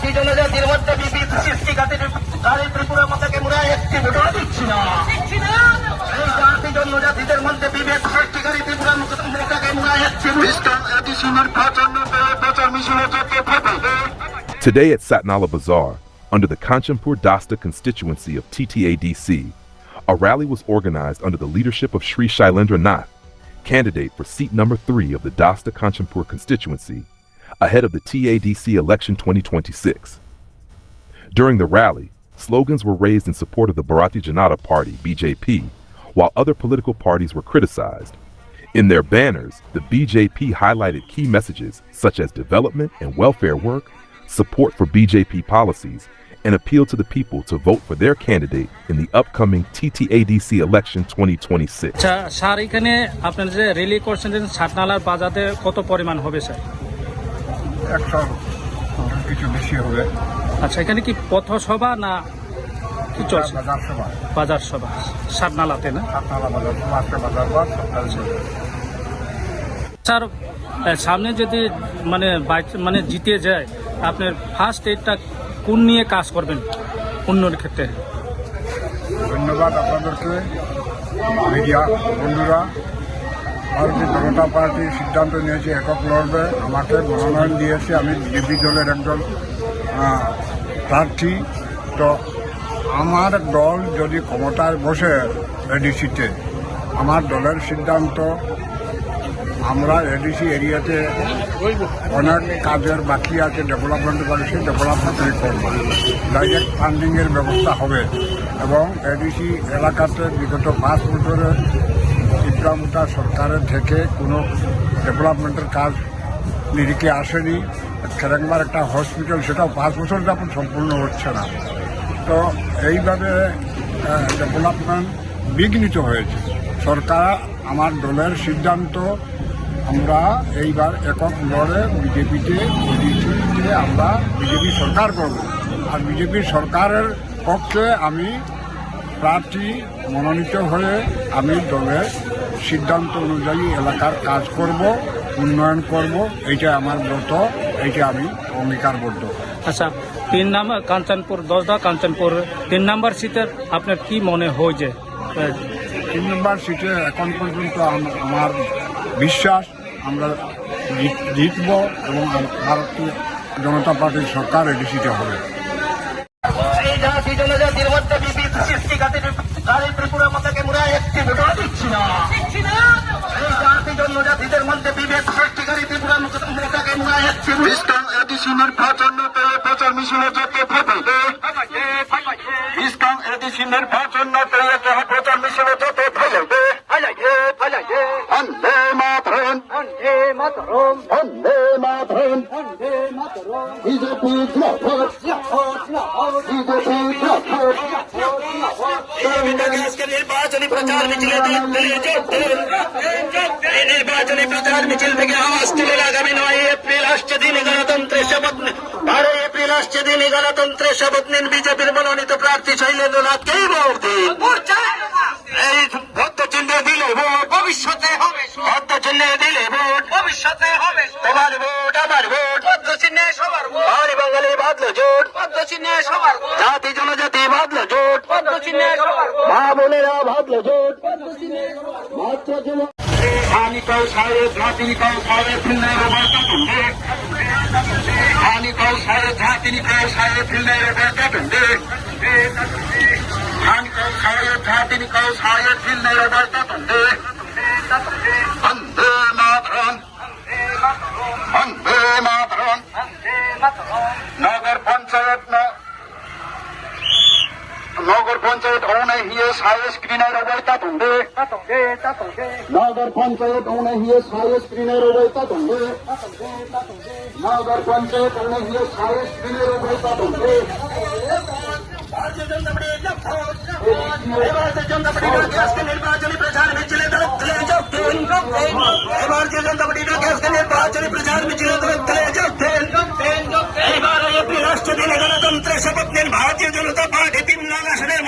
জাতি জনজাতির মধ্যে বিভেদ সৃষ্টিকারী ত্রিপুরার মধ্যে আমরা একটি ভোটও দিচ্ছি না। এই জাতি জনজাতিদের মধ্যে বিভেদ সৃষ্টিকারী ত্রিপুরার মধ্যে আমরা একটি Today at Satnala Bazaar, under the Kanchanpur Dasta constituency of TTADC, a rally was organized under the leadership of Shri Shailendra Nath, candidate for seat number 3 of the Dasta Kanchanpur constituency, ahead of the TADC election 2026. During the rally, slogans were raised in support of the Bharatiya Janata Party, BJP, while other political parties were criticized. In their banners, the BJP highlighted key messages such as development and welfare work, support for BJP policies, and appealed to the people to vote for their candidate in the upcoming TTADC election 2026. আচ্ছা sir, এখানে আপনার যে really করছেন সাতনালার বাজারে কত পরিমাণ হবে sir? 100 কিছু বেশি হবে। আচ্ছা, এখানে কি পথসভা না কি চলছে? বাজার সভা। বাজার সভা সাতনালাতে না? সাতনালা বাজার সভা, আজকে বাজার বা সপ্তাহে। স্যার, সামনে যদি মানে জিতে যায়, আপনার ফার্স্ট এইডটা কোন নিয়ে কাজ করবেন উন্নয়নের ক্ষেত্রে? ধন্যবাদ আপনাদেরকে মিডিয়া বন্ধুরা। ভারতীয় জনতা পার্টি সিদ্ধান্ত নিয়েছে একক লড়বে, আমাকে মনোনয়ন দিয়েছে, আমি বিজেপি দলের একজন প্রার্থী। তো আমার দল যদি ক্ষমতায় বসে এডিসিতে, আমার দলের সিদ্ধান্ত আমরা এডিসি এরিয়াতে অনেক কাজের বাকি আছে, ডেভেলপমেন্টের বাকি, সেই ডেভেলপমেন্টই করব। ডাইরেক্ট ফান্ডিংয়ের ব্যবস্থা হবে এবং এডিসি এলাকাতে বিগত 5 বছরে ইব্রাহিমটা সরকারের থেকে কোনো ডেভেলপমেন্টের কাজ নিরিখে আসেনি। খেরেংবার একটা হসপিটাল, সেটাও 5 বছর যাবত সম্পূর্ণ হচ্ছে না। তো এইভাবে ডেভেলপমেন্ট বিঘ্নিত হয়েছে। সরকার, আমার দলের সিদ্ধান্ত, আমরা এইবার একক লড়ে বিজেপিতে আমরা বিজেপি সরকার করব। আর বিজেপি সরকারের পক্ষে আমি প্রার্থী মনোনীত হয়ে আমি দলের সিদ্ধান্ত অনুযায়ী এলাকার কাজ করব, উন্নয়ন করব। এইটা আমার ব্রত, এইটা আমি অঙ্গীকারবদ্ধ। আচ্ছা, 3 নম্বর কাঞ্চনপুর, 10 কাঞ্চনপুর 3 নম্বর সিটের আপনার কি মনে হয় যে? 3 নম্বর সিটে এখন পর্যন্ত আমার বিশ্বাস আমরা জিতব এবং ভারতীয় জনতা পার্টির সরকার এডিসিতে হবে। এই জাতি জনজাতির মধ্যে বিভেদ সৃষ্টিকারী ত্রিপুরার মধ্যে আমরা একটি ভোটও দিচ্ছি না। এই জাতি জনজাতিদের মধ্যে বিভেদ সৃষ্টিকারী ত্রিপুরার মধ্যে আমরা একটি এডিসি নির্বাচন প্রচার মিছিলে যেতে হবে। এডিসি নির্বাচন প্রচার মিছিলে যেতে হবে। বন্দে মাতরম, বন্দে মাতরম, বন্দে মাতরম, বন্দে মাতরম। বিজেপি জিন্দাবাদ, জিন্দাবাদ, বিজেপি জিন্দাবাদ, জিন্দাবাদ। আজকে নির্বাচনী প্রচার মিছিলে নির্বাচনী প্রচার মিছিল থেকে আওয়াজ তুলে আগামী 9 এপ্রিল আসছে দিনে গণতন্ত্রের শপথ, 12 এপ্রিল আসছে দিনে গণতন্ত্রের শপথ নিন বিজেপির মনোনীত প্রার্থী শৈলেন্দ্র নাথকেই ভোট দিন। এই ভোট চিহ্নে দিলে ভোট ভবিষ্যতে হবে, ভোট চিহ্নে দিলে ভোট ভবিষ্যতে হবে। তোমার ভোট আমার ভোট, ভোট চিহ্নে সবার ভোট। আর বাঙালি বাঁধলো জোট, ভোট চিহ্নে সবার ভোট। জাতি জনজাতি বাঁধলো জোট, ভোট চিহ্নে সবার ভোট। মা বোনেরা বাঁধলো জোট, ভোট চিহ্নে সবার ভোট। মাত্র জীবন হানিকাও সাহেব জাতিনিকাও সাহেব ফিল্লাইয়ের বার্তা তুলবে, হানিকাও সাহেব জাতিনিকাও সাহেব ফিল্লাইয়ের বার্তা তুলবে, হানিকাও সাহেব জাতিনিকাও সাহেব ফিল্লাইয়ের বার্তা তুলবে। বন্দে মাতরম, বন্দে মাতরম। নগর পঞ্চায়েত ওনে হিয়ে সায়ে স্ক্রিনের অবৈতা তুলবে, নগর পঞ্চায়েত ওনে হিয়ে সায়ে স্ক্রিনের অবৈতা তুলবে, নগর পঞ্চায়েত ওনে হিয়ে সায়ে স্ক্রিনের অবৈতা তুলবে। নির্বাচনী প্রচার মিছিলে ভারতীয় জনতা পার্টি নির্বাচনী প্রচার মিছিলে এবার এপ্রিল রাষ্ট্র দিনে গণতন্ত্রের শপথ নেন ভারতীয় জনতা পার্টি 3 নং আসনের